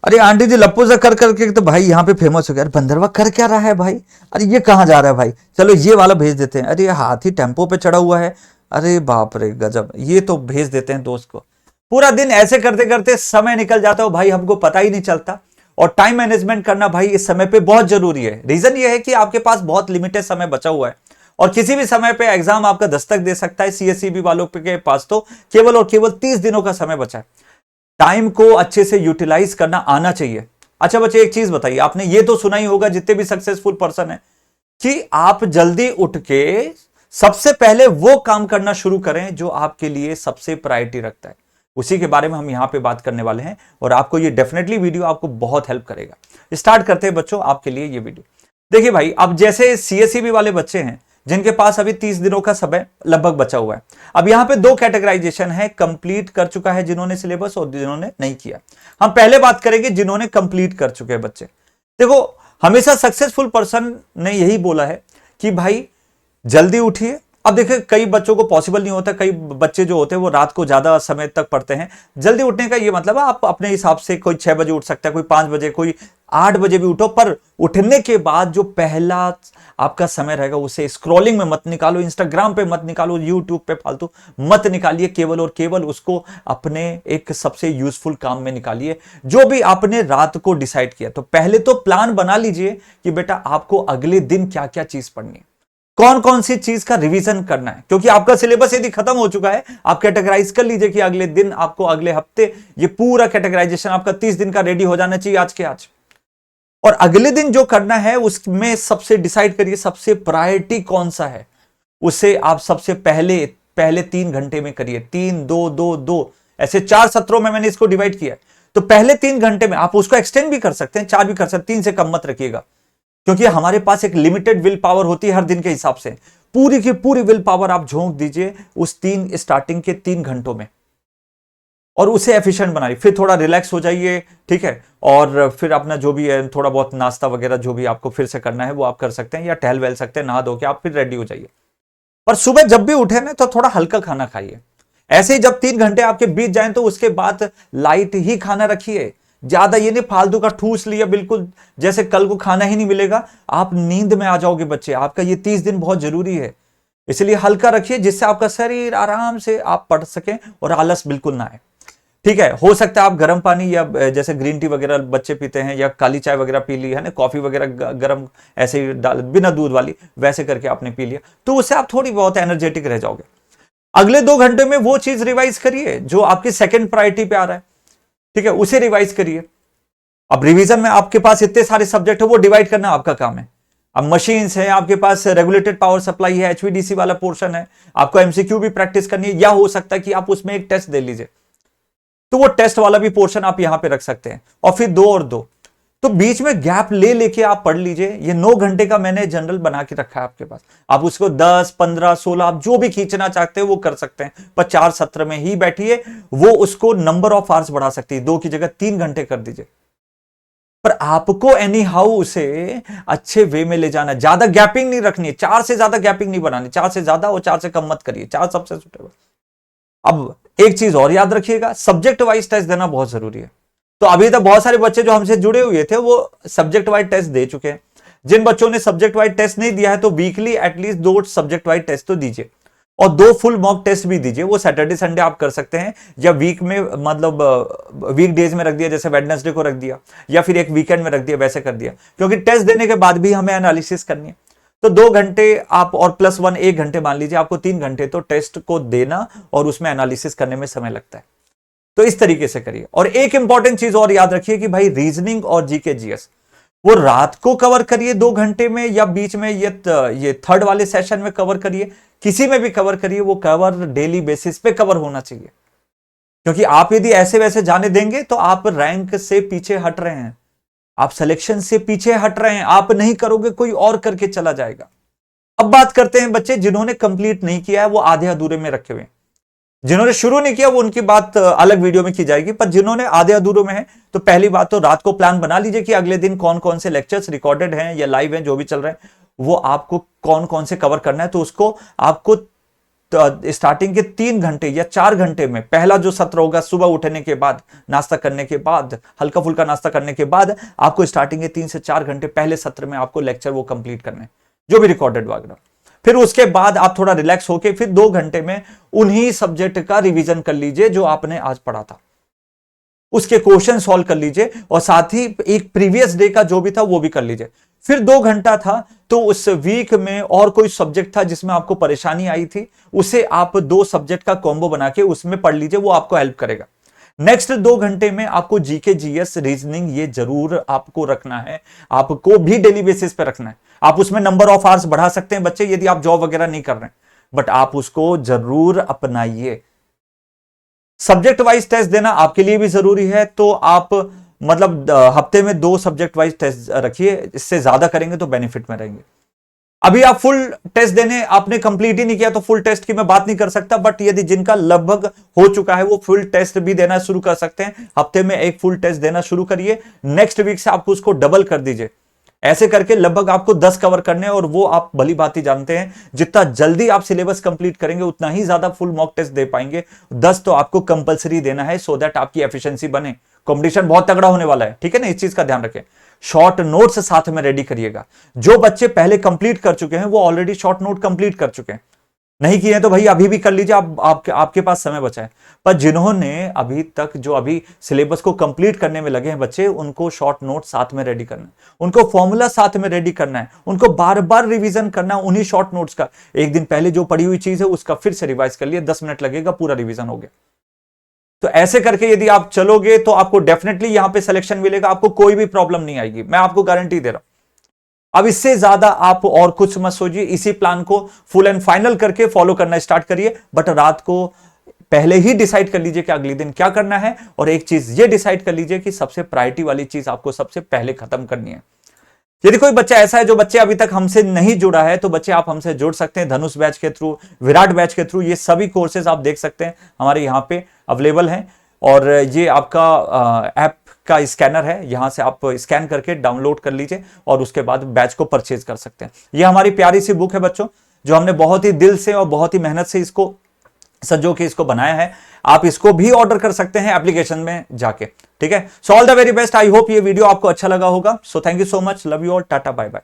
अरे आंटी जी लप्पू से कर करके तो भाई यहाँ पे फेमस हो गया। अरे बंदरवा कर क्या रहा है भाई? अरे ये कहाँ जा रहा है भाई? चलो ये वाला भेज देते हैं। अरे ये हाथी टेम्पो पे चढ़ा हुआ है। अरे बाप रे गजब, ये तो भेज देते हैं दोस्त को। पूरा दिन ऐसे करते करते समय निकल जाता है भाई, हमको पता ही नहीं चलता। और टाइम मैनेजमेंट करना भाई इस समय पे बहुत जरूरी है। रीजन ये है कि आपके पास बहुत लिमिटेड समय बचा हुआ है और किसी भी समय पे एग्जाम आपका दस्तक दे सकता है। सीएससीबी वालों के पास तो केवल और केवल 30 दिनों का समय बचा है। टाइम को अच्छे से यूटिलाइज करना आना चाहिए। अच्छा बच्चे एक चीज बताइए, आपने ये तो सुना ही होगा जितने भी सक्सेसफुल पर्सन है कि आप जल्दी उठ के सबसे पहले वो काम करना शुरू करें जो आपके लिए सबसे प्रायोरिटी रखता है। उसी के बारे में हम यहां पे बात करने वाले हैं और आपको ये डेफिनेटली वीडियो आपको बहुत हेल्प करेगा। स्टार्ट करते हैं बच्चों आपके लिए ये वीडियो। देखिए भाई, अब जैसे सीएससीबी वाले बच्चे हैं जिनके पास अभी 30 दिनों का समय लगभग बचा हुआ है। अब यहां पे दो कैटेगराइजेशन है, कंप्लीट कर चुका है जिन्होंने सिलेबस और जिन्होंने नहीं किया। हम पहले बात करेंगे जिन्होंने कंप्लीट कर चुके हैं बच्चे। देखो, हमेशा सक्सेसफुल पर्सन ने यही बोला है कि भाई जल्दी उठिए। अब देखिए कई बच्चों को पॉसिबल नहीं होता, कई बच्चे जो होते हैं वो रात को ज्यादा समय तक पढ़ते हैं। जल्दी उठने का ये मतलब है आप अपने हिसाब से, कोई 6 बजे उठ सकता है, कोई 5 बजे, कोई 8 बजे भी उठो, पर उठने के बाद जो पहला आपका समय रहेगा उसे स्क्रॉलिंग में मत निकालो, इंस्टाग्राम पे मत निकालो, यूट्यूब पे फालतू मत निकालिए। केवल और केवल उसको अपने एक सबसे यूजफुल काम में निकालिए जो भी आपने रात को डिसाइड किया। तो पहले तो प्लान बना लीजिए कि बेटा आपको अगले दिन क्या क्या चीज पढ़नी है, कौन कौन सी चीज का रिवीजन करना है। क्योंकि आपका सिलेबस यदि खत्म हो चुका है, आप कैटेगराइज कर लीजिए कि अगले दिन आपको, अगले हफ्ते ये पूरा कैटेगराइजेशन आपका 30 दिन का रेडी हो जाना चाहिए आज के आज। और अगले दिन जो करना है उसमें सबसे डिसाइड करिए सबसे प्रायोरिटी कौन सा है, उसे आप सबसे पहले पहले 3 घंटे में करिए। 3 2 2 2 ऐसे 4 सत्रों में मैंने इसको डिवाइड किया है। तो पहले 3 घंटे में आप उसको एक्सटेंड भी कर सकते हैं, 4 भी कर सकते हैं, 3 से कम मत रखिएगा। क्योंकि हमारे पास एक लिमिटेड विल पावर होती है हर दिन के हिसाब से। पूरी की पूरी विल पावर आप झोंक दीजिए उस स्टार्टिंग के 3 घंटों में और उसे एफिशिएंट बनाइए। फिर थोड़ा रिलैक्स हो जाइए, ठीक है, और फिर अपना जो भी है थोड़ा बहुत नाश्ता वगैरह जो भी आपको फिर से करना है वो आप कर सकते हैं, या टहल वहल सकते हैं, नहा धो के आप फिर रेडी हो जाइए। पर सुबह जब भी उठे ना तो थोड़ा हल्का खाना खाइए। ऐसे ही जब 3 घंटे आपके बीत जाएं तो उसके बाद लाइट ही खाना रखिए। ज्यादा ये नहीं फालतू का ठूस लिया बिल्कुल जैसे कल को खाना ही नहीं मिलेगा, आप नींद में आ जाओगे बच्चे। आपका ये 30 दिन बहुत जरूरी है, इसलिए हल्का रखिए जिससे आपका शरीर आराम से आप पढ़ सकें और आलस बिल्कुल ना आए। ठीक है, हो सकता है आप गर्म पानी या जैसे ग्रीन टी वगैरह बच्चे पीते हैं या काली चाय वगैरह पी ली है ना, कॉफी वगैरह गर्म ऐसे ही डाल बिना दूध वाली वैसे करके आपने पी लिया, तो उससे आप थोड़ी बहुत एनर्जेटिक रह जाओगे। अगले 2 घंटे में वो चीज रिवाइज करिए जो आपकी सेकंड प्रायोरिटी पे आ रहा है, ठीक है, उसे रिवाइज करिए। अब रिवीजन में आपके पास इतने सारे सब्जेक्ट है, वो डिवाइड करना आपका काम है। अब मशीन्स है, आपके पास रेगुलेटेड पावर सप्लाई है, एचवीडीसी वाला पोर्शन है, आपको एमसीक्यू भी प्रैक्टिस करनी है, या हो सकता है कि आप उसमें एक टेस्ट दे लीजिए, तो वो टेस्ट वाला भी पोर्शन आप यहां पे रख सकते हैं। और फिर 2 और 2, तो बीच में गैप ले लेके आप पढ़ लीजिए। ये 9 घंटे का मैंने जनरल बना के रखा है आपके पास, आप उसको 10 15 16 आप जो भी खींचना चाहते हैं वो कर सकते हैं, पर 4 सत्र में ही बैठिए। वो उसको नंबर ऑफ आवर्स बढ़ा सकती है, 2 की जगह 3 घंटे कर दीजिए। पर आपको एनी हाउ उसे अच्छे वे में ले जाना है, ज्यादा गैपिंग नहीं रखनी है, 4 से ज्यादा गैपिंग नहीं बनानी, 4 से ज्यादा और 4 से कम मत करिए, 4 सबसे सुटेबल। अब एक चीज और याद रखिएगा, सब्जेक्ट वाइज टेस्ट देना बहुत जरूरी है। तो अभी तक बहुत सारे बच्चे जो हमसे जुड़े हुए थे वो सब्जेक्ट वाइज टेस्ट दे चुके हैं। जिन बच्चों ने सब्जेक्ट वाइज टेस्ट नहीं दिया है तो weekly at least 2 subject wise test तो दीजिए और 2 फुल मॉक टेस्ट भी दीजिए। वो सैटरडे संडे आप कर सकते हैं, या वीक में मतलब वीक डेज में रख दिया, जैसे वेडनेसडे को रख दिया, या फिर एक वीकेंड में रख दिया, वैसे कर दिया। क्योंकि टेस्ट देने के बाद भी हमें एनालिसिस करनी है। तो 2 घंटे आप और +1 1 घंटे मान लीजिए, आपको 3 घंटे तो टेस्ट को देना और उसमें एनालिसिस करने में समय लगता है। तो इस तरीके से करिए। और एक इंपॉर्टेंट चीज और याद रखिए कि भाई रीजनिंग और जीके जीएस वो रात को कवर करिए 2 घंटे में, या बीच में ये थर्ड वाले सेशन में कवर करिए, किसी में भी कवर करिए। वो कवर डेली बेसिस पे कवर होना चाहिए, क्योंकि आप यदि ऐसे वैसे जाने देंगे तो आप रैंक से पीछे हट रहे हैं, आप सिलेक्शन से पीछे हट रहे हैं। आप नहीं करोगे कोई और करके चला जाएगा। अब बात करते हैं बच्चे जिन्होंने कंप्लीट नहीं किया है, वो आधे अधूरे में रखे हुए हैं। जिन्होंने शुरू नहीं किया वो उनकी बात अलग वीडियो में की जाएगी, पर जिन्होंने आधे अधूरे में है, तो पहली बात तो रात को प्लान बना लीजिए कि अगले दिन कौन कौन से लेक्चर्स रिकॉर्डेड हैं या लाइव हैं, जो भी चल रहे हैं वो आपको कौन कौन से कवर करना है। तो उसको आपको तो स्टार्टिंग के 3 घंटे या 4 घंटे में पहला जो सत्र होगा, सुबह उठने के बाद, नाश्ता करने के बाद, हल्का फुल्का नाश्ता करने के बाद आपको स्टार्टिंग के 3 से 4 घंटे पहले सत्र में आपको लेक्चर वो कंप्लीट करने, जो भी रिकॉर्डेड वगैरह। फिर उसके बाद आप थोड़ा रिलैक्स होके फिर 2 घंटे में उन्हीं सब्जेक्ट का रिवीजन कर लीजिए जो आपने आज पढ़ा था, उसके क्वेश्चन सॉल्व कर लीजिए और साथ ही एक प्रीवियस डे का जो भी था वो भी कर लीजिए। फिर 2 घंटा था तो उस वीक में और कोई सब्जेक्ट था जिसमें आपको परेशानी आई थी, उसे आप 2 सब्जेक्ट का कॉम्बो बना के उसमें पढ़ लीजिए, वो आपको हेल्प करेगा। नेक्स्ट 2 घंटे में आपको जीके, जीएस, रीजनिंग ये जरूर आपको रखना है, आपको भी डेली बेसिस पे रखना है। आप उसमें नंबर ऑफ आवर्स बढ़ा सकते हैं बच्चे, यदि आप जॉब वगैरह नहीं कर रहे हैं, बट आप उसको जरूर अपनाइए। सब्जेक्ट वाइज टेस्ट देना आपके लिए भी जरूरी है, तो आप मतलब हफ्ते में 2 सब्जेक्ट वाइज टेस्ट रखिए, इससे ज्यादा करेंगे तो बेनिफिट में रहेंगे। अभी आप फुल टेस्ट देने आपने कंप्लीट ही नहीं किया तो फुल टेस्ट की मैं बात नहीं कर सकता, बट यदि जिनका लगभग हो चुका है वो फुल टेस्ट भी देना शुरू कर सकते हैं। हफ्ते में एक फुल टेस्ट देना शुरू करिए, नेक्स्ट वीक से आपको उसको डबल कर दीजिए। ऐसे करके लगभग आपको 10 कवर करने, और वो आप भली भांति जानते हैं जितना जल्दी आप सिलेबस कंप्लीट करेंगे उतना ही ज्यादा फुल मॉक टेस्ट दे पाएंगे। 10 तो आपको कंपलसरी देना है, सो दैट आपकी एफिशिएंसी बने। कंपटीशन बहुत तगड़ा होने वाला है, ठीक है ना, इस चीज का ध्यान रखें। शॉर्ट नोट्स साथ में रेडी करिएगा। जो बच्चे पहले कंप्लीट कर चुके हैं वो ऑलरेडी शॉर्ट नोट कंप्लीट कर चुके हैं, नहीं किए तो भाई अभी भी कर लीजिए, आपके पास समय बचा है। पर जिन्होंने अभी तक जो अभी सिलेबस को कंप्लीट करने में लगे हैं बच्चे, उनको शॉर्ट नोट साथ में रेडी करना है, उनको फॉर्मूला साथ में रेडी करना है, उनको बार बार रिवीजन करना है उन्हीं शॉर्ट नोट्स का। एक दिन पहले जो पढ़ी हुई चीज है उसका फिर से रिवाइज कर लिए, 10 मिनट लगेगा, पूरा रिवीजन हो गया। तो ऐसे करके यदि आप चलोगे तो आपको डेफिनेटली यहां पे सिलेक्शन मिलेगा, आपको कोई भी प्रॉब्लम नहीं आएगी, मैं आपको गारंटी दे रहा हूं। अब इससे ज्यादा आप और कुछ मत सोचिए, इसी प्लान को फुल एंड फाइनल करके फॉलो करना स्टार्ट करिए। बट रात को पहले ही डिसाइड कर लीजिए कि अगले दिन क्या करना है, और एक चीज ये डिसाइड कर लीजिए कि सबसे प्रायोरिटी वाली चीज आपको सबसे पहले खत्म करनी है। यदि कोई बच्चा ऐसा है जो बच्चे अभी तक हमसे नहीं जुड़ा है, तो बच्चे आप हमसे जुड़ सकते हैं धनुष बैच के थ्रू, विराट बैच के थ्रू। ये सभी कोर्सेज आप देख सकते हैं हमारे यहाँ पे अवेलेबल हैं, और ये आपका ऐप का स्कैनर है, यहां से आप स्कैन करके डाउनलोड कर लीजिए और उसके बाद बैच को परचेज कर सकते हैं। ये हमारी प्यारी सी बुक है बच्चों, जो हमने बहुत ही दिल से और बहुत ही मेहनत से इसको सजो के इसको बनाया है। आप इसको भी ऑर्डर कर सकते हैं एप्लीकेशन में जाके, ठीक है। So all the very best, I hope ये वीडियो आपको अच्छा लगा होगा। So thank you so much, love you all, tata bye bye.